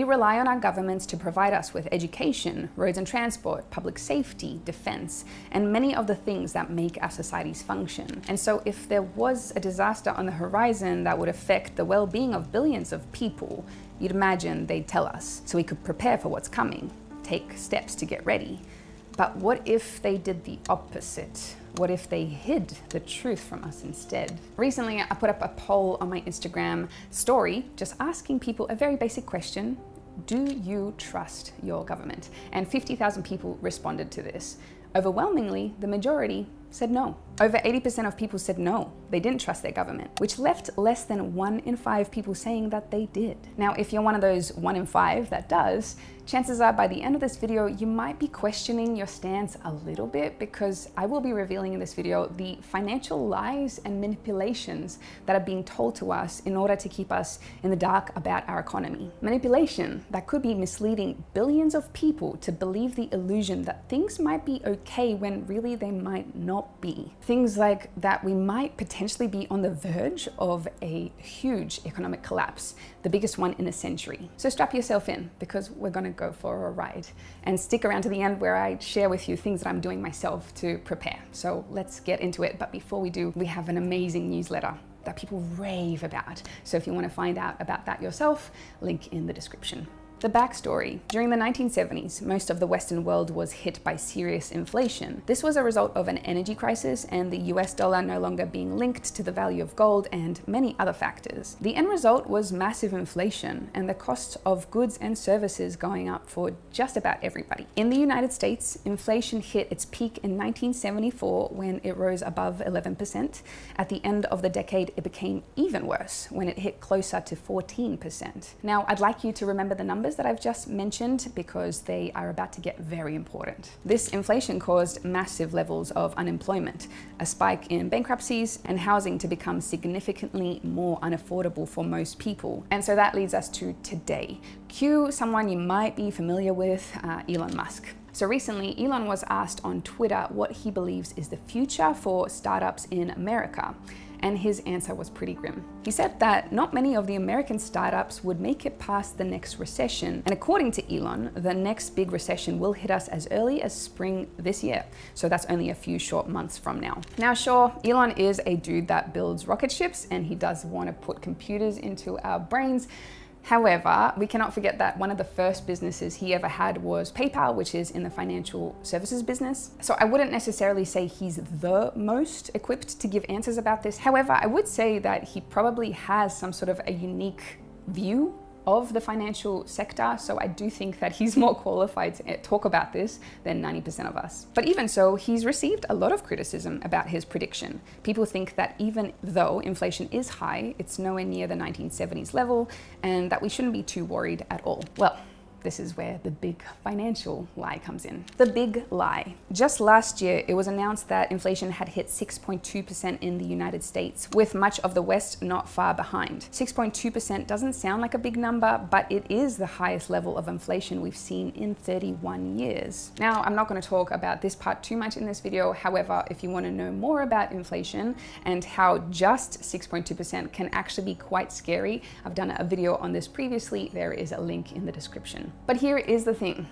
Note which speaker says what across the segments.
Speaker 1: We rely on our governments to provide us with education, roads and transport, public safety, defense, and many of the things that make our societies function. And so if there was a disaster on the horizon that would affect the well-being of billions of people, you'd imagine they'd tell us so we could prepare for what's coming, take steps to get ready. But what if they did the opposite? What if they hid the truth from us instead? Recently, I put up a poll on my Instagram story, just asking people a very basic question. Do you trust your government? And 50,000 people responded to this. Overwhelmingly, the majority said no. Over 80% of people said no, they didn't trust their government, which left less than 1 in 5 people saying that they did. Now, if you're one of those 1 in 5 that does, chances are by the end of this video, you might be questioning your stance a little bit, because I will be revealing in this video the financial lies and manipulations that are being told to us in order to keep us in the dark about our economy. Manipulation that could be misleading billions of people to believe the illusion that things might be okay when really they might not be. Things like that we might potentially be on the verge of a huge economic collapse, the biggest one in a century. So strap yourself in, because we're gonna go for a ride, and stick around to the end where I share with you things that I'm doing myself to prepare. So let's get into it. But before we do, we have an amazing newsletter that people rave about. So if you want to find out about that yourself, link in the description. The backstory. During the 1970s, most of the Western world was hit by serious inflation. This was a result of an energy crisis and the US dollar no longer being linked to the value of gold and many other factors. The end result was massive inflation and the cost of goods and services going up for just about everybody. In the United States, inflation hit its peak in 1974 when it rose above 11%. At the end of the decade, it became even worse when it hit closer to 14%. Now, I'd like you to remember the numbers that I've just mentioned, because they are about to get very important. This inflation caused massive levels of unemployment, a spike in bankruptcies, and housing to become significantly more unaffordable for most people. And so that leads us to today. Cue someone you might be familiar with, Elon Musk. So recently, Elon was asked on Twitter what he believes is the future for startups in America. And his answer was pretty grim. He said that not many of the American startups would make it past the next recession. And according to Elon, the next big recession will hit us as early as spring this year. So that's only a few short months from now. Now, sure, Elon is a dude that builds rocket ships and he does want to put computers into our brains. However, we cannot forget that one of the first businesses he ever had was PayPal, which is in the financial services business. So I wouldn't necessarily say he's the most equipped to give answers about this. However, I would say that he probably has some sort of a unique view of the financial sector. So I do think that he's more qualified to talk about this than 90% of us. But even so, he's received a lot of criticism about his prediction. People think that even though inflation is high, it's nowhere near the 1970s level, and that we shouldn't be too worried at all. Well, this is where the big financial lie comes in. The big lie. Just last year, it was announced that inflation had hit 6.2% in the United States, with much of the West not far behind. 6.2% doesn't sound like a big number, but it is the highest level of inflation we've seen in 31 years. Now, I'm not going to talk about this part too much in this video. However, if you want to know more about inflation and how just 6.2% can actually be quite scary, I've done a video on this previously. There is a link in the description. But here is the thing.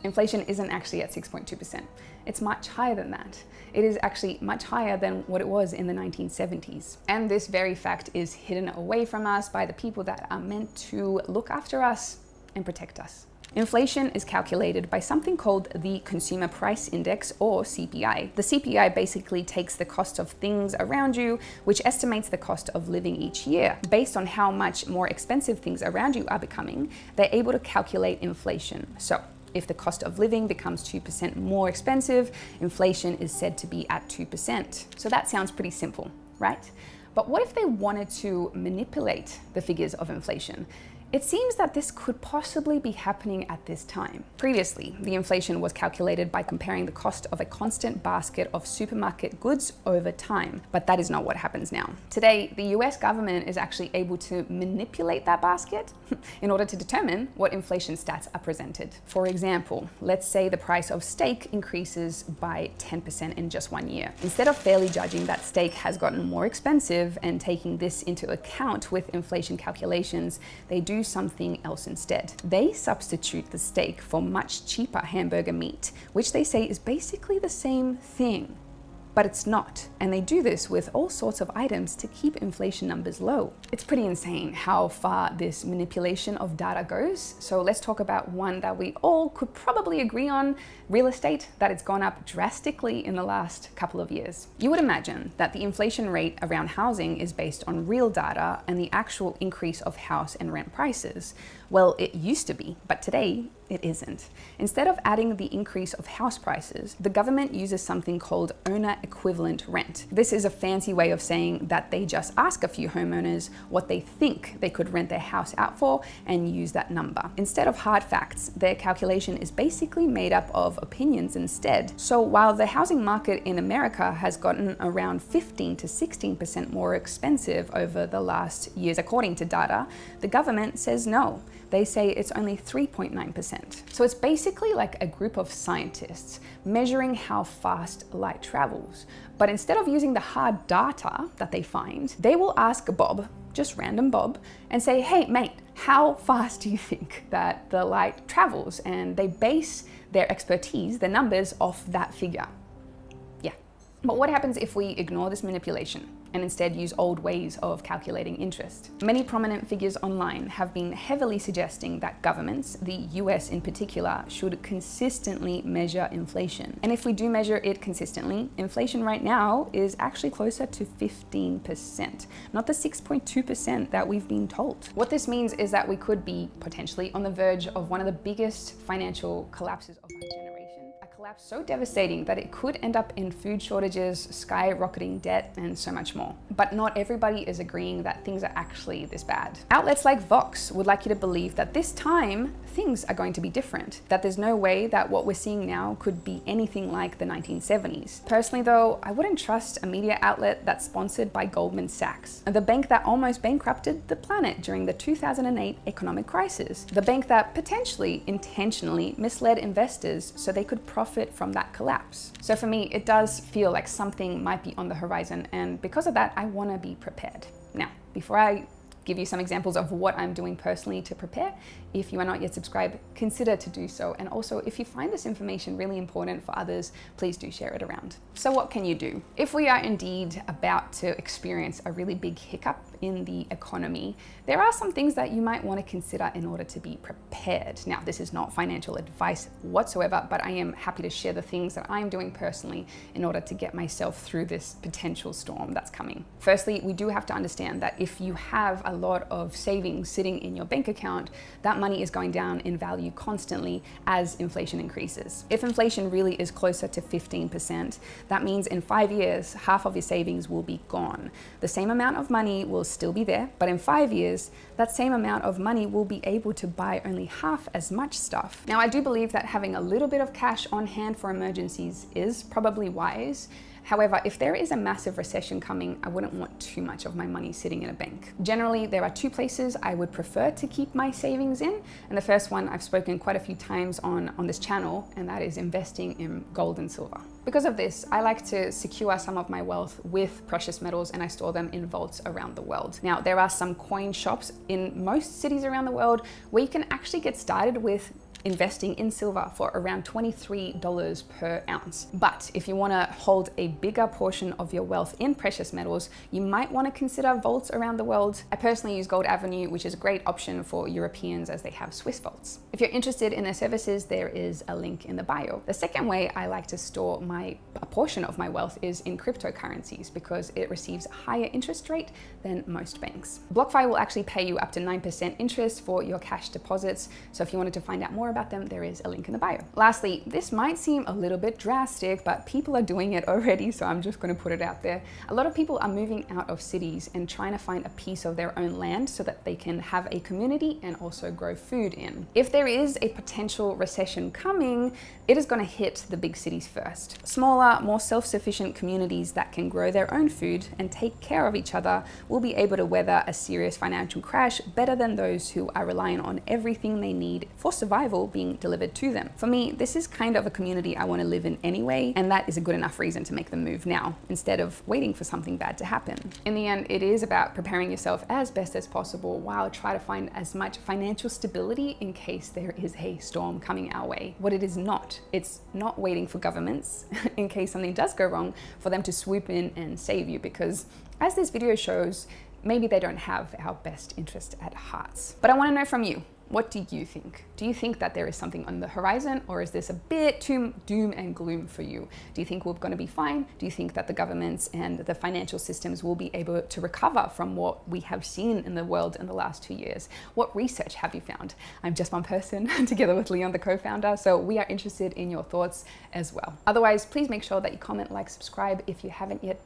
Speaker 1: Inflation isn't actually at 6.2%. It's much higher than that. It is actually much higher than what it was in the 1970s. And this very fact is hidden away from us by the people that are meant to look after us and protect us. Inflation is calculated by something called the Consumer Price Index, or CPI. The CPI basically takes the cost of things around you, which estimates the cost of living each year. Based on how much more expensive things around you are becoming, they're able to calculate inflation. So if the cost of living becomes 2% more expensive, inflation is said to be at 2%. So that sounds pretty simple, right? But what if they wanted to manipulate the figures of inflation? It seems that this could possibly be happening at this time. Previously, the inflation was calculated by comparing the cost of a constant basket of supermarket goods over time, but that is not what happens now. Today, the US government is actually able to manipulate that basket in order to determine what inflation stats are presented. For example, let's say the price of steak increases by 10% in just 1 year. Instead of fairly judging that steak has gotten more expensive and taking this into account with inflation calculations, they do do something else instead. They substitute the steak for much cheaper hamburger meat, which they say is basically the same thing. But it's not. And they do this with all sorts of items to keep inflation numbers low. It's pretty insane how far this manipulation of data goes. So let's talk about one that we all could probably agree on, real estate, that it's gone up drastically in the last couple of years. You would imagine that the inflation rate around housing is based on real data and the actual increase of house and rent prices. Well, it used to be, but today it isn't. Instead of adding the increase of house prices, the government uses something called owner equivalent rent. This is a fancy way of saying that they just ask a few homeowners what they think they could rent their house out for and use that number. Instead of hard facts, their calculation is basically made up of opinions instead. So while the housing market in America has gotten around 15 to 16% more expensive over the last years, according to data, the government says no. They say it's only 3.9%. So it's basically like a group of scientists measuring how fast light travels. But instead of using the hard data that they find, they will ask Bob, just random Bob, and say, hey mate, how fast do you think that the light travels? And they base their expertise, their numbers, off that figure. Yeah. But what happens if we ignore this manipulation and instead use old ways of calculating interest? Many prominent figures online have been heavily suggesting that governments, the US in particular, should consistently measure inflation. And if we do measure it consistently, inflation right now is actually closer to 15%, not the 6.2% that we've been told. What this means is that we could be potentially on the verge of one of the biggest financial collapses of our generation. Collapse so devastating that it could end up in food shortages, skyrocketing debt, and so much more. But not everybody is agreeing that things are actually this bad. Outlets like Vox would like you to believe that this time things are going to be different, that there's no way that what we're seeing now could be anything like the 1970s. Personally though, I wouldn't trust a media outlet that's sponsored by Goldman Sachs, the bank that almost bankrupted the planet during the 2008 economic crisis, the bank that potentially intentionally misled investors so they could profit from that collapse. So for me, it does feel like something might be on the horizon, and because of that, I want to be prepared. Now, before I give you some examples of what I'm doing personally to prepare, if you are not yet subscribed, consider to do so. And also, if you find this information really important for others, please do share it around. So what can you do? If we are indeed about to experience a really big hiccup in the economy, there are some things that you might want to consider in order to be prepared. Now, this is not financial advice whatsoever, but I am happy to share the things that I'm doing personally in order to get myself through this potential storm that's coming. Firstly, we do have to understand that if you have a lot of savings sitting in your bank account, that money is going down in value constantly as inflation increases. If inflation really is closer to 15%, that means in 5 years, half of your savings will be gone. The same amount of money will still be there, but in 5 years, that same amount of money will be able to buy only half as much stuff. Now, I do believe that having a little bit of cash on hand for emergencies is probably wise. However, if there is a massive recession coming, I wouldn't want too much of my money sitting in a bank. Generally, there are two places I would prefer to keep my savings in. And the first one I've spoken quite a few times on this channel, and that is investing in gold and silver. Because of this, I like to secure some of my wealth with precious metals, and I store them in vaults around the world. Now, there are some coin shops in most cities around the world where you can actually get started with investing in silver for around $23 per ounce. But if you want to hold a bigger portion of your wealth in precious metals, you might want to consider vaults around the world. I personally use Gold Avenue, which is a great option for Europeans as they have Swiss vaults. If you're interested in their services, there is a link in the bio. The second way I like to store a portion of my wealth is in cryptocurrencies because it receives a higher interest rate than most banks. BlockFi will actually pay you up to 9% interest for your cash deposits. So if you wanted to find out more about them, there is a link in the bio. Lastly, this might seem a little bit drastic, but people are doing it already, so I'm just going to put it out there. A lot of people are moving out of cities and trying to find a piece of their own land so that they can have a community and also grow food in. If there is a potential recession coming, it is going to hit the big cities first. Smaller, more self-sufficient communities that can grow their own food and take care of each other will be able to weather a serious financial crash better than those who are relying on everything they need for survival miracle being delivered to them. For me, this is kind of a community I want to live in anyway, and that is a good enough reason to make the move now, instead of waiting for something bad to happen. In the end, it is about preparing yourself as best as possible while trying to find as much financial stability in case there is a storm coming our way. What it is not, it's not waiting for governments in case something does go wrong for them to swoop in and save you, because as this video shows, maybe they don't have our best interest at heart. But I want to know from you, what do you think? Do you think that there is something on the horizon, or is this a bit too doom and gloom for you? Do you think we're going to be fine? Do you think that the governments and the financial systems will be able to recover from what we have seen in the world in the last 2 years? What research have you found? I'm just one person together with Leon, the co-founder, so we are interested in your thoughts as well. Otherwise, please make sure that you comment, like, subscribe if you haven't yet